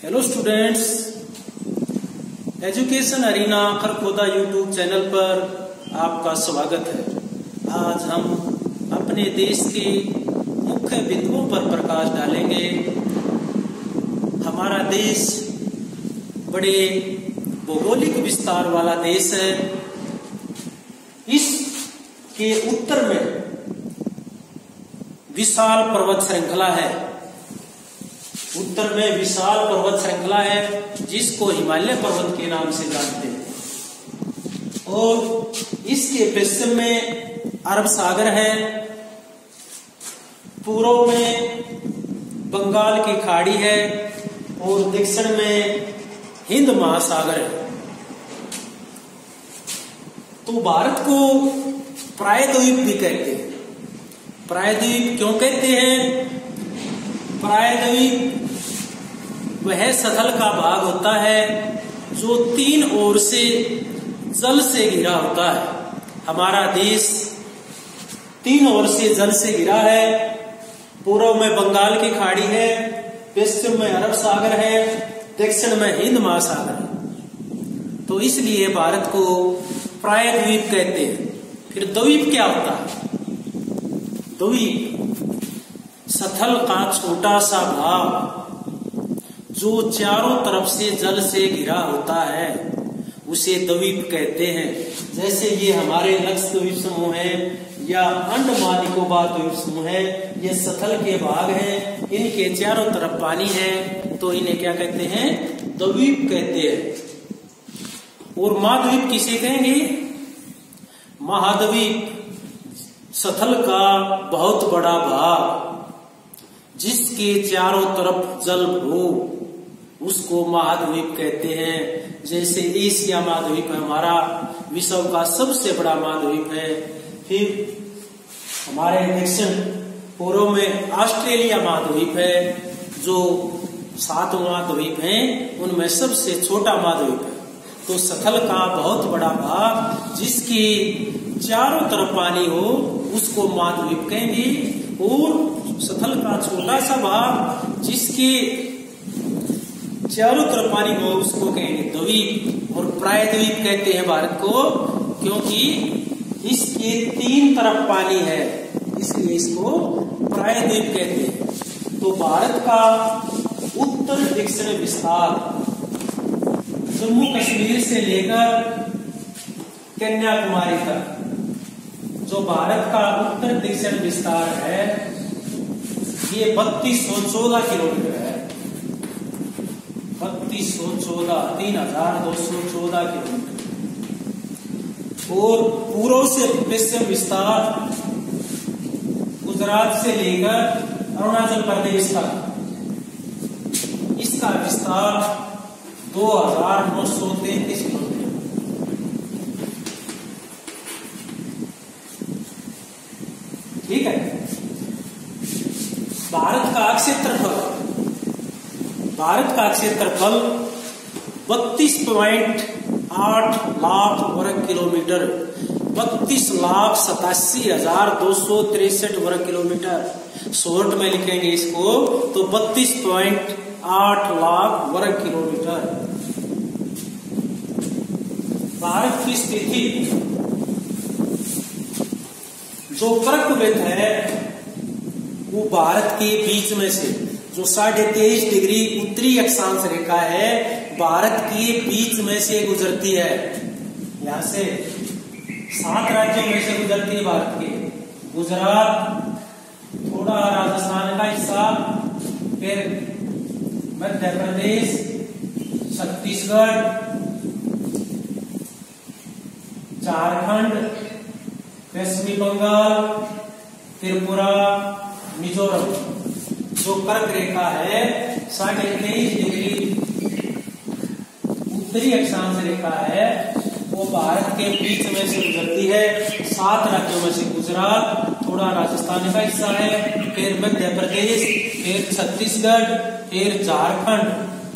Hello students, education arena Kharkhoda YouTube channel पर आपका स्वागत है। आज हम अपने देश के मुख्य बिंदुओं पर प्रकाश डालेंगे। हमारा देश बड़े भौगोलिक विस्तार वाला देश है। इसके उत्तर में विशाल पर्वत श्रृंखला है। उत्तर में विशाल पर्वत श्रृंखला है जिसको हिमालय पर्वत के नाम से जानते हैं। और इसके पश्चिम में अरब सागर है, पूर्व में बंगाल की खाड़ी है और दक्षिण में हिंद महासागर है। तो भारत को प्रायद्वीप भी कहते हैं। प्रायद्वीप क्यों कहते हैं? प्रायद्वीप वह सतल का भाग होता है जो तीन ओर से जल से घिरा होता है। हमारा देश तीन ओर से जल से घिरा है। पूर्व में बंगाल की खाड़ी है, पश्चिम में अरब सागर है, दक्षिण में हिंद महासागर है। तो इसलिए भारत को प्रायद्वीप कहते हैं। फिर द्वीप क्या होता है? द्वीप सतल का छोटा सा भाग जो चारों तरफ से जल से घिरा होता है उसे द्वीप कहते हैं। जैसे ये हमारे लक्षद्वीप समूह है या अंडमान निकोबार द्वीप समूह है, ये सतल के भाग हैं, इनके चारों तरफ पानी है, तो इन्हें क्या कहते हैं? द्वीप कहते हैं। और महाद्वीप किसे कहेंगे? महाद्वीप सतल का बहुत बड़ा भाग जिसके चारों तरफ जल हो उसको महाद्वीप कहते हैं। जैसे एशिया महाद्वीप है हमारा, विश्व का सबसे बड़ा महाद्वीप है। फिर हमारे दक्षिण पूर्व में ऑस्ट्रेलिया महाद्वीप है जो 7 महाद्वीप हैं, उनमें सबसे छोटा महाद्वीप है। तो सतल का बहुत बड़ा भाग जिसके चारों तरफ पानी हो उसको महाद्वीप कहेंगे। और सतल का छोटा सा भाग जिसके चारों तरफ पानी हो उसको कहेंगे द्वीप। और प्रायद्वीप कहते हैं भारत को क्योंकि इसके तीन तरफ पानी है, इसलिए इसको प्रायद्वीप कहते हैं। तो भारत का उत्तर दक्षिण विस्तार जम्मू कश्मीर से लेकर कन्याकुमारी तक जो भारत का उत्तर दक्षिण विस्तार है ये 3214 किलोमीटर है। 3214 किलोमीटर। और पूर्व से पश्चिम विस्तार गुजरात से लेकर अरुणाचल प्रदेश तक इसका विस्तार 2933 किलोमीटर। ठीक है। भारत का क्षेत्रफल 32.8 लाख वर्ग किलोमीटर, 32,87,263 वर्ग किलोमीटर। शॉर्ट में लिखेंगे इसको तो 32.8 लाख वर्ग किलोमीटर। भारत की स्थिति जो कर्कवृत्त है वो भारत के बीच में से जो 23.5 डिग्री उत्तरी अक्षांश रेखा है भारत के बीच में से गुजरती है। यहां से 7 राज्यों में से गुजरती है भारत के। गुजरात, थोड़ा राजस्थान का हिस्सा, फिर मध्य प्रदेश, छत्तीसगढ़, झारखंड, पश्चिमी बंगाल, त्रिपुरा, मिजोरम। जो कर्क रेखा है 23.5 डिग्री उत्तरी अक्षांश रेखा है वो भारत के बीच में से गुजरती है। 7 राज्यों में से गुजरात, थोड़ा राजस्थान का हिस्सा है, फिर मध्य प्रदेश, फिर छत्तीसगढ़, फिर झारखंड,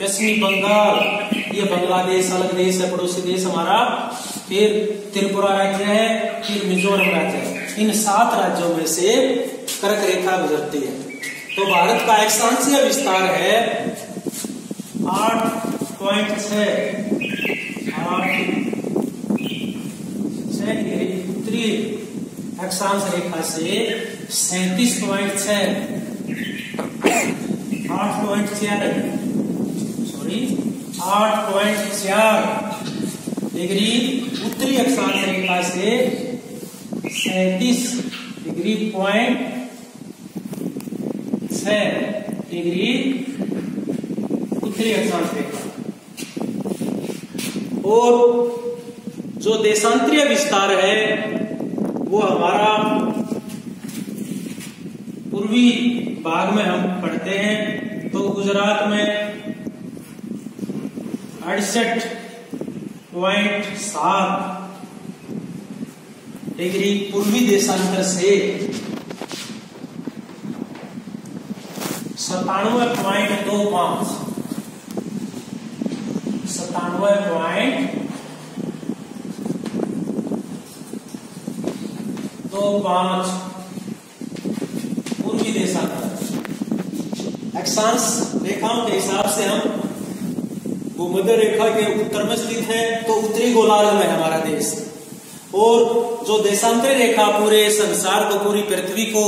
पश्चिमी बंगाल, ये बांग्लादेश अलग देश है, पड़ोसी देश हमारा, फिर त्रिपुरा राज्य है, फिर मिजोरम राज्य है। इन 7 राज्यों में से कर्क रेखा गुजरती है। तो भारत का अक्षांशीय विस्तार है 8.6 डिग्री उत्तरी अक्षांश रेखा से 37.6 8.4 डिग्री उत्तरी अक्षांश रेखा से 37 डिग्री 0.6 डिग्री उत्तरी अक्षांश रेखा। और जो देशांतरीय विस्तार है वो हमारा पूर्वी भाग में हम पढ़ते हैं, तो गुजरात में 68.7 डिग्री पूर्वी देशांतर से 97.25 पूर्वी देशांतर। अक्षांश रेखाओं के हिसाब से हम भूमध्य रेखा के उत्तर में स्थित है, तो उत्तरी गोलार्ध में हमारा देश। और जो देशांतरी रेखा पूरे संसार को, पूरी पृथ्वी को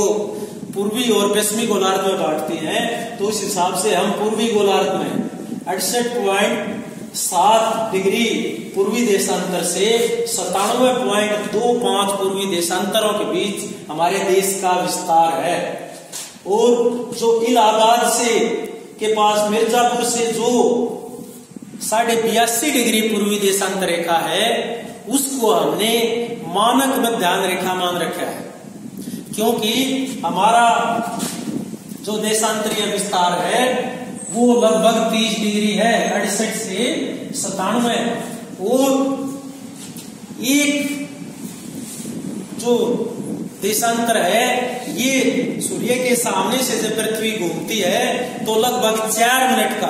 पूर्वी और पश्चिमी गोलार्ध में बांटती है, तो इस हिसाब से हम पूर्वी गोलार्ध में 68.7 डिग्री पूर्वी देशांतर से 97.25 पूर्वी देशांतरों के बीच हमारे देश का विस्तार है। और जो इलाहाबाद से के पास मिर्जापुर से जो 82.5 डिग्री पूर्वी देशांतर रेखा है, उसको हमने मानक मध्याह्न रेखा मान रखा है, क्योंकि हमारा जो देशांतरीय विस्तार है वो लगभग 30 डिग्री है, 68 से 97। और एक जो देशांतर है ये सूर्य के सामने से जब पृथ्वी घूमती है तो लगभग 4 मिनट का,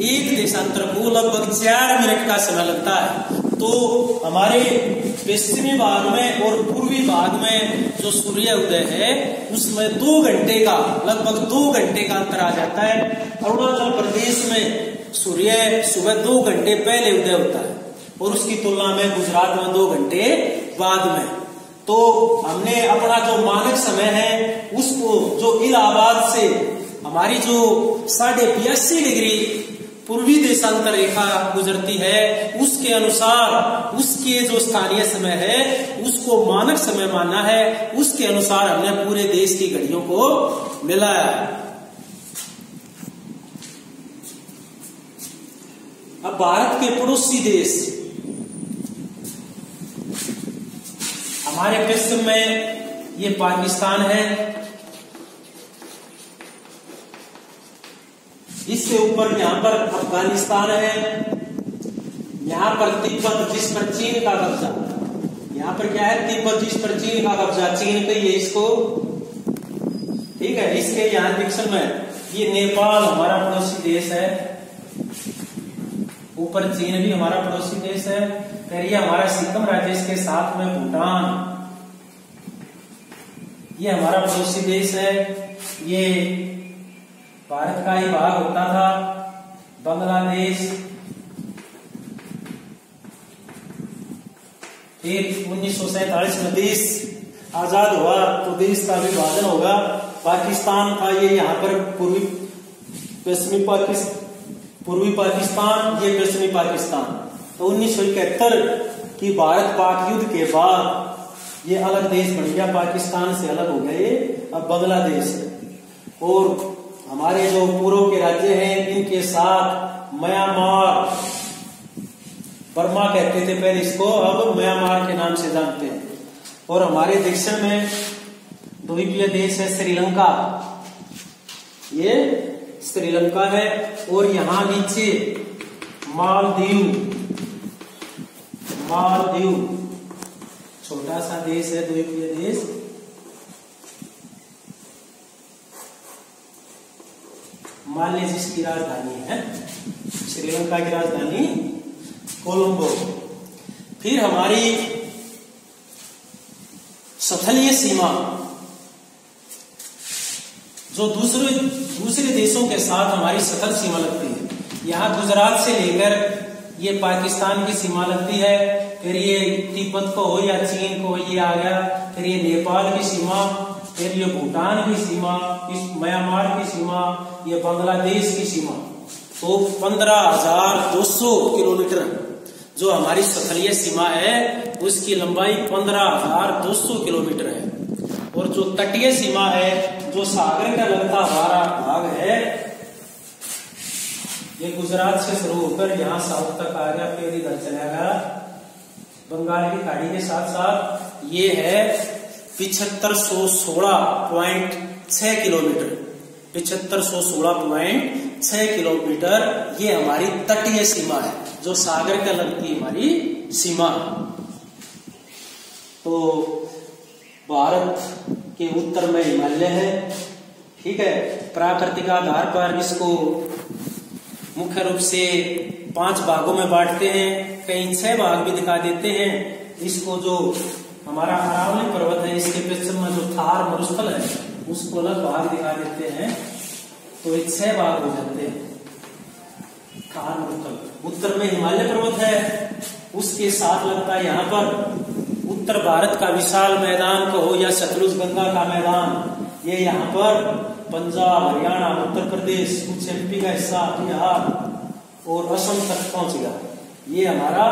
एक देशांतर को लगभग 4 मिनट का समय लगता है। तो हमारे पश्चिमी भाग में और पूर्वी भाग में जो सूर्य उदय है उसमें 2 घंटे का, लगभग 2 घंटे का अंतर आ जाता है। अरुणाचल प्रदेश में सूर्य सुबह 2 घंटे पहले उदय होता है और उसकी तुलना में गुजरात में 2 घंटे बाद में। तो हमने अपना जो मानक समय है उसको, जो इलाहाबाद से हमारी जो 82.5 डिग्री पूर्वी देशांतर रेखा गुजरती है, उसके अनुसार उसके जो स्थानीय समय है उसको मानक समय माना है। उसके अनुसार हमने पूरे देश की घड़ियों को मिलाया है। अब भारत के पड़ोसी देश, हमारे पश्चिम में ये पाकिस्तान है, इससे ऊपर यहाँ पर अफगानिस्तान है, यहाँ पर तिब्बत जिस पर चीन का कब्जा, यहाँ पर क्या है, तिब्बत जिस पर चीन का कब्जा, चीन पे ये इसको, ठीक है। इसके यहाँ डिक्शन में ये नेपाल हमारा पड़ोसी देश है, ऊपर चीन भी हमारा पड़ोसी देश है, फिर ये हमारा सिक्किम राज्य, इसके साथ में भूटान, ये हमारा पड़ोसी देश है। ये भारत का ही भाग होता था, बांग्लादेश। फिर 1947 में देश आजाद हुआ तो देश का विभाजन होगा। पाकिस्तान था ये, यहाँ पर पूर्वी पाकिस्तान, ये पश्चिमी पाकिस्तान। तो 1971 की भारत पाक युद्ध के बाद ये अलग देश बन गया, पाकिस्तान से अलग हो गए, अब बांग्लादेश है। और हमारे जो पूर्व के राज्य हैं इनके साथ म्यांमार, बर्मा कहते थे पहले इसको, अब म्यांमार के नाम से जानते हैं। और हमारे दक्षिण में द्वीपीय देश है श्रीलंका, ये श्रीलंका है। और यहाँ नीचे मालदीव, छोटा सा देश है, द्वीपीय देश। माले जिसकी राजधानी है, श्रीलंका की राजधानी कोलंबो। फिर हमारी स्थलीय सीमा जो दूसरे देशों के साथ हमारी सतत सीमा लगती है, यहाँ गुजरात से लेकर ये पाकिस्तान की सीमा लगती है, फिर ये तिब्बत को हो या चीन को हो ये आ गया, फिर ये नेपाल की सीमा, फिर ये भूटान की सीमा, म्यांमार की सीमा, ये बांग्लादेश की सीमा। तो 15,200 किलोमीटर जो हमारी स्थलीय सीमा है उसकी लंबाई 15,200 किलोमीटर है। और जो तटीय सीमा है, जो सागर का लगता हमारा भाग है, ये गुजरात से शुरू होकर यहाँ साउथ तक आ गया, फिर इधर चला गया बंगाल की खाड़ी के साथ साथ। ये है 7516.6 किलोमीटर, 7516.6 किलोमीटर ये हमारी तटीय सीमा है, जो सागर का लगती हमारी सीमा। तो भारत के उत्तर में हिमालय है, ठीक है। प्राकृतिक आधार पर इसको मुख्य रूप से 5 भागों में बांटते हैं, कहीं 6 भाग भी दिखा देते हैं। इसको जो हमारा अरावली पर्वत है, इसके पश्चिम में जो थार मरुस्थल है उसको अलग भाग दिखा देते हैं, तो ये 6 भाग हो जाते हैं। थार मरुस्थल उत्तर में हिमालय पर्वत है, उसके साथ लगता है यहाँ पर उत्तर भारत का विशाल मैदान कहो या सतलुज गंगा का मैदान, ये यहाँ पर पंजाब, हरियाणा, उत्तर प्रदेश, कुछ एमपी का हिस्सा, बिहार और असम तक पहुंच गया। ये हमारा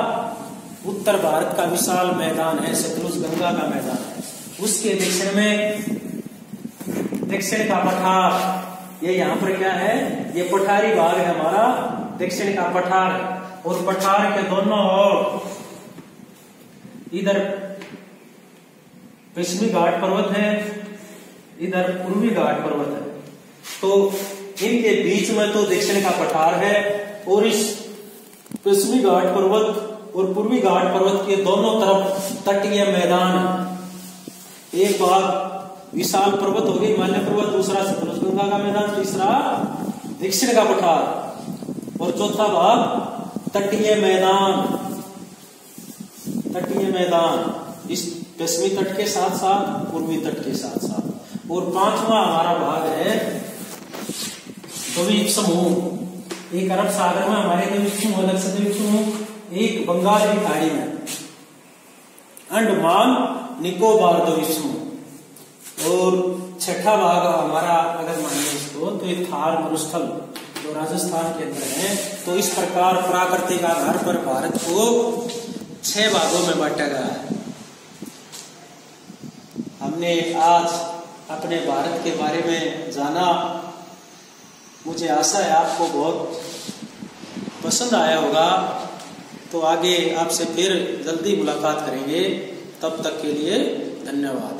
उत्तर भारत का विशाल मैदान है, सतलुज गंगा का मैदान है। उसके दक्षिण में दक्षिण का पठार, ये यहाँ पर क्या है, ये पठारी भाग है हमारा, दक्षिण का पठार। और पठार के दोनों ओर इधर पश्चिमी घाट पर्वत है, इधर पूर्वी घाट पर्वत है। तो इनके बीच में तो दक्षिण का पठार है, और इस पश्चिमी घाट पर्वत और पूर्वी घाट पर्वत के दोनों तरफ तटीय मैदान। एक भाग विशाल पर्वत हो गए, हिमालय पर्वत, दूसरा सतलुज गंगा का मैदान, तीसरा दक्षिण का पठार, और चौथा भाग तटीय मैदान। तटीय मैदान इस पश्चिमी तट के साथ साथ, पूर्वी तट के साथ साथ। और 5वां हमारा भाग है द्वीप समूह। एक अरब सागर में हमारे द्वीप समूह, अलग से द्वीप समूह, एक बंगाल की खाड़ी में अंडमान निकोबार द्वीप समूह। और 6ठा भाग हमारा अगर मानिए इसको तो ये थार मरुस्थल जो राजस्थान के अंदर है। तो इस प्रकार प्राकृतिक आधार पर भारत को 6 भागों में बांटा गया है। हमने आज अपने भारत के बारे में जाना, मुझे आशा है आपको बहुत पसंद आया होगा। तो आगे आपसे फिर जल्दी मुलाकात करेंगे, तब तक के लिए धन्यवाद।